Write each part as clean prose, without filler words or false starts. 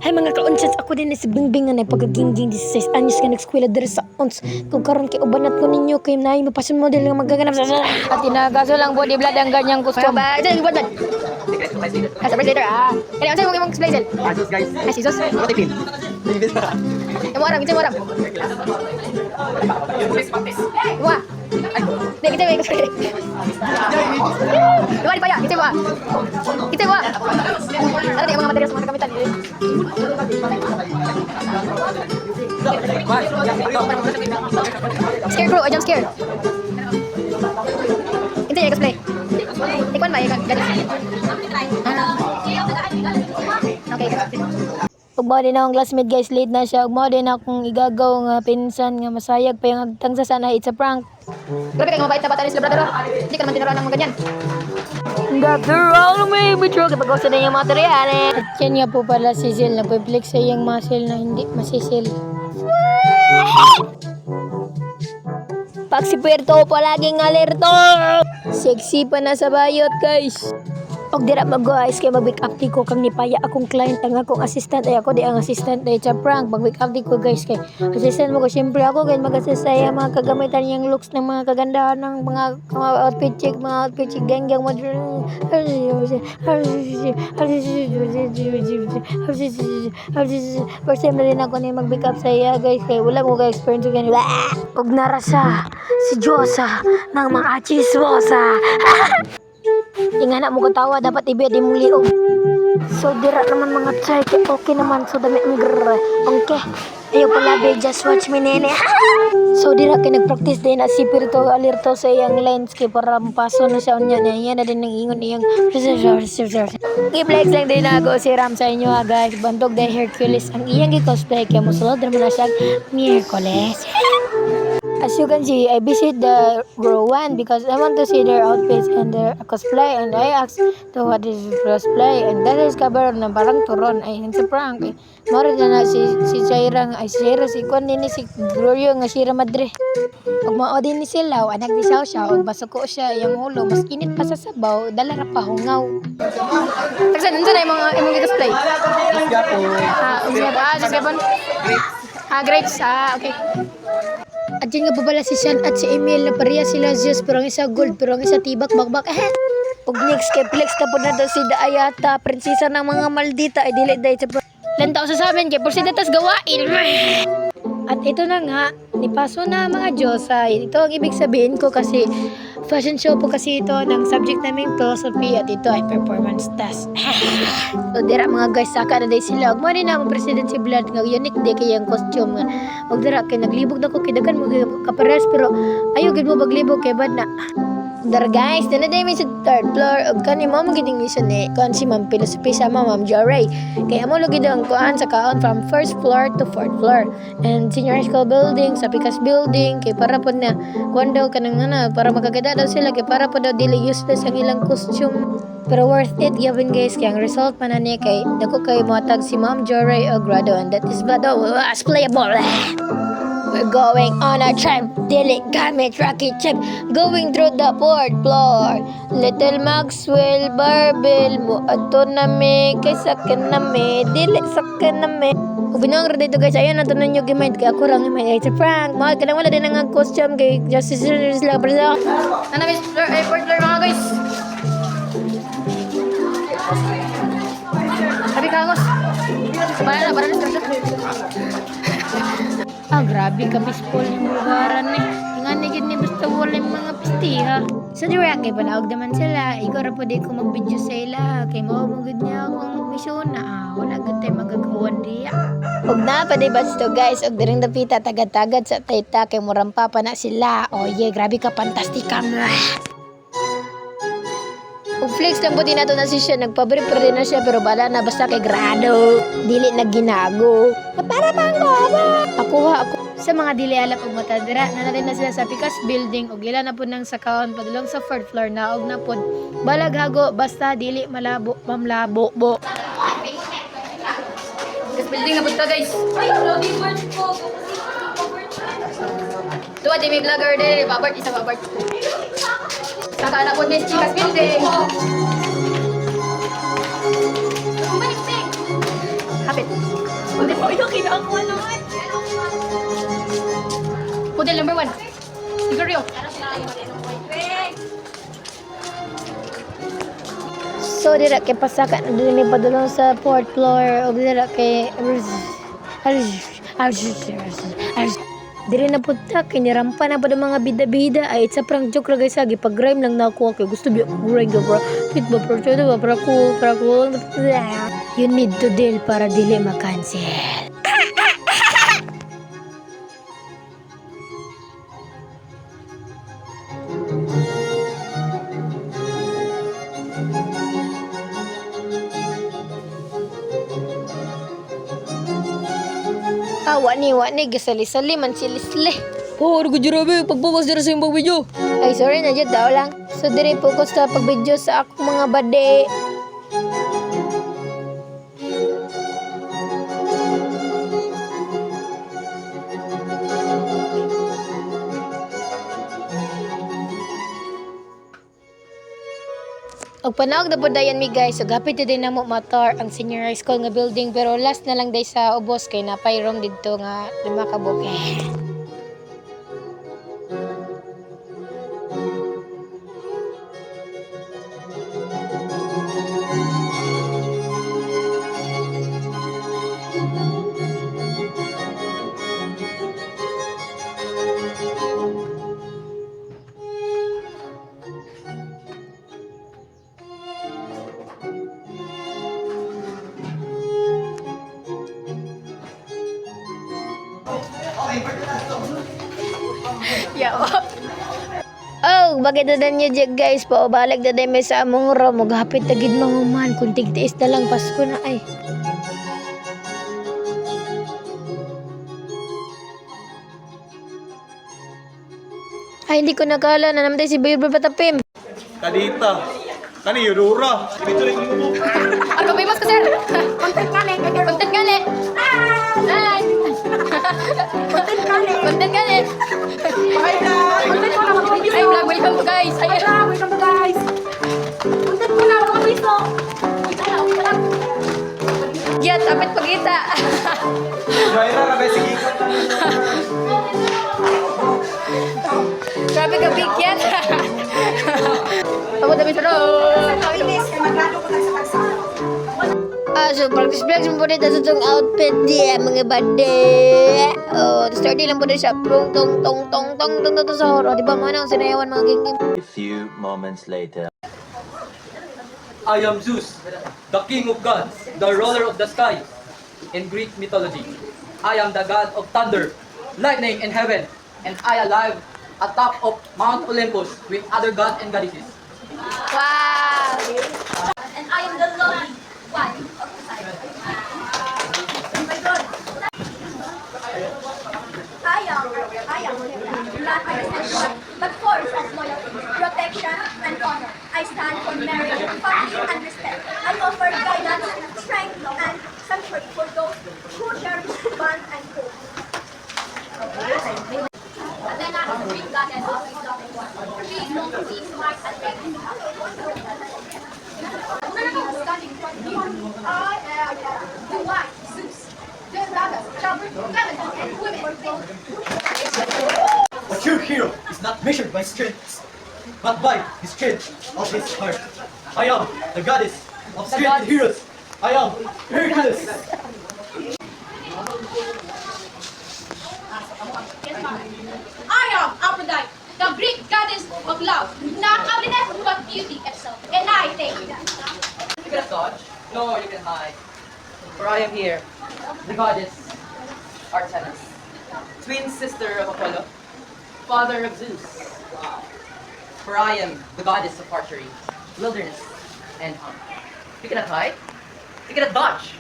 Ay mga ka-onsats, ako din si Bingbing nga pagkagingging 16 anyos ka nag-eskwela diri sa ons. Kung karon kay ubanat ko ninyo kay naay mapasyon model nga magaganap sa at tinagaso lang body blood ang ganyang gusto. Ba, ito yung blood. Sa predator Kaya unsa mo imong splice? Asus guys. Ay Jesus. Tipin. Imo aram, ito mo aram. Wah. Dek kita may kasi. Luwali pa ya, kita mo. Kita mo. Ano yung mga materials mga kamitan dito? Scare bro, I jump scare. Kita ya cosplay. Ikwan ba ya gadis? Okay. Ugma din akong classmate guys, late na siya. Ugma din akong igagaw nga pinsan nga masayag pa yung agtang sa sana. It's a prank. Grabe kayo mabait na bata ni Labrador. Hindi ka naman tinuruan ng mga ganyan. After all, may bitro kapag gusto na yung material eh. At yan nga po pala si Zil. Nagpiplik sa yung muscle na hindi masisil. Pag si Puerto palaging alerto. Sexy pa na sa bayot guys. Og dira mag guys kay mag-wake up di ko kang nipaya akong client ang akong assistant ay ako di ang assistant ay prank mag-wake up di ko guys kay assistant mo ko syempre ako kay mag-assist sa mga kagamitan yung looks ng mga kagandahan ng mga outfit check ganggang mo first time na rin ako na mag-wake up sa iya guys kay wala ko ka-experience ganyan og narasa si Diyosa ng mga chismosa. Yung anak mo katawa, dapat ibigay mong liog. So, dira naman mga chay. Okay naman. So, dami ang grrr. Okay. Ayaw pala, be. Just watch me, nene. So, dira kayo nag-practice din na si Pirito alerto sa iyang lens. Kaya para mapaso na siya niya. Yan na din ang ingon iyang i-flex lang din ako si Ram sa inyo ha, guys. Bantog dahil Hercules. Ang iyang i-cosplay. Kaya musulod naman na siya Hercules. As you can see, I visit the Grow One because I want to see their outfits and their cosplay, and I asked to what is cosplay, and that is cover na parang turon ay sa prank eh. Mara na si Jaira nga ay si Jaira si Kwan din si Glorio nga Sierra Madre. Ug mao din ni Silaw anak ni Xiao ug basuko siya yung ulo mas init pa sa sabaw dala ra pa hungaw. Tagsan unsa na imong cosplay? Gapon. Grapes. Okay. At yun nga babala si Sean at si Emil na pareha sila Zeus pero ang isa gold pero ang isa tibak bakbak ug next kay flex na po na daw si Daayata prinsesa ng mga maldita ay dili day sa lantaw sa samin kay porsi datas gawain. At ito na nga nipaso na mga Diyosa. Ito ang ibig sabihin ko kasi fashion show po kasi ito ng subject naming philosophy at ito ay performance task. So dira mga guys saka na day sila. Ug mo rin na mo president si Blood nga unique day kay ang costume nga. Ug dira kay naglibog na ko kay daghan mo kapares pero ayo gid mo baglibog kay bad na. Dar guys, dala day mi sa third floor ug kani mo magiding mission ni kan si Ma'am Philosophy sa Ma'am Joray. Kaya mo lugid ang kuan sa kaon from first floor to fourth floor. And senior high school building sa Picas building kay para pod na kuan daw kanang para makagada daw sila kay para pod daw dili useless ang ilang costume. Pero worth it given guys kay ang result pa na niya kay dako kay moatag si Ma'am Joray og grado and that is bado as playable. We're going on a trip, dili gamit rocket ship, going through the fourth floor. Little Maxwell Barbell mo ato na me, kay sakin na me, dili sakin na me. Kung binuang ra dito guys, ayan nato ninyo gimind kay ako lang may it's a prank. Mga kanang wala din ang costume kay Justice sila pero ano guys, fourth floor mga guys. Sabi kangos. Para na grabe ka peaceful yung lugaran eh. Nga nigid ni basta wala yung mga pistiha. Sa direct kay panaog naman sila. Ikaw ra po di ko mag-video sa ila. Kay mawagod niya akong misyon na. Wala gud tayo magagawan diya. Huwag na pa di basta guys. Huwag diring dapita tagad-tagad sa tayta. Kay murampa pa na sila. Oh yeah, grabe ka fantastic camera. Ug flex lang po din nato na siya. Nagpabrief pa rin na siya. Pero bala na basta kay grado. Dili na ginago. Para bang ako sa mga dili alam og matadira na rin na sila sa Picas building og ila na pud nang sakaon padulong sa fourth floor na og na pud balag hago basta dili malabo mamlabo bo. Picas building na pud ta guys. Ay lagi word ko. Tuwa di may vlogger din babart isa babart. Saka na pud guys Picas building. Kapit. Hindi po yung kinakuha naman. Model number 1. Siguro. So dira kay pasaka na din ni padulong sa 4th floor og dira kay diri na punta kay nirampa na pud ang mga bida-bida ay it's a prank joke ra guys agi pag rhyme lang na ako kay gusto biya ko rhyme bro fit ba pro chodo ba para ko you need to deal para dili ma-cancel. Wani gisali-sali man silisli. Oh, ano ko jirabe, pagbawas dira sa yung video. Ay sorry na jud daw lang. So diri focus sa pagbidyo sa akong mga bade. Og panawag na po dayan mi guys, so hapit din namo motor ang senior high school nga building pero last na lang day sa ubos kay napay room didto nga 5 ka buke. Oh, bakit na niyo dyan guys po? Balik na din may sa among room. Maghapit na gid mahuman. Kung tigtiis na lang, Pasko na ay. Ay, hindi ko nakala na namatay si Bayo Patapim. Kadita. Kani Yurura. Ano ba mas ka sir? Content gali. Content gali. Ay. Content gali. Bye vlog! Content ko na mag-video. Ay, vlog. Welcome to guys. Ay, Welcome to guys! Content ko na mag-video. Yat, apit pagkita. Jaira ka ba sige ka. Grabe ka big yan. Ako dami sa so practice mo po dito sa itong outfit niya, mga bade. Oh, start lang po dito siya. Tong, tong, tong, tong, tong, tong, tong, sa horo. Diba mo na ang sinayawan mga ginging? A few moments later. I am Zeus, the king of gods, the ruler of the sky. In Greek mythology, I am the god of thunder, lightning in heaven, and I alive atop of Mount Olympus with other gods and goddesses. Wow! And I am the lonely one of the side. Oh my God! I am not a essential, but force of loyalty, protection, and honor. I stand for merit, family, and respect. I offer guidance, strength, and sanctuary for those who cherish bond and hope. Athena is the Greek goddess of Islamic war. She is known to be smart and brave. I am the wise Zeus. Their brothers, children, skeleton, and women. A true hero is not measured by strength, but by the strength of his heart. I am the goddess of strength and heroes. I am Hercules. I am Aphrodite, the Greek goddess of love, not ugliness but beauty itself. And I take that. You can dodge. No, you can hide. For I am here, the goddess Artemis, twin sister of Apollo, father of Zeus. For I am the goddess of archery, wilderness, and hunt. You cannot hide. You cannot dodge.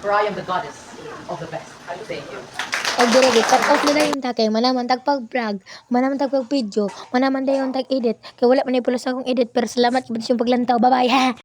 For I am the goddess of the best. Thank you. Og dire cut off na yung takay, manaman tag pag-vlog, manaman tag pag-video, manaman dayon tag edit. Kay wala man ay pulos akong edit pero salamat sa paglantaw. Bye-bye ha.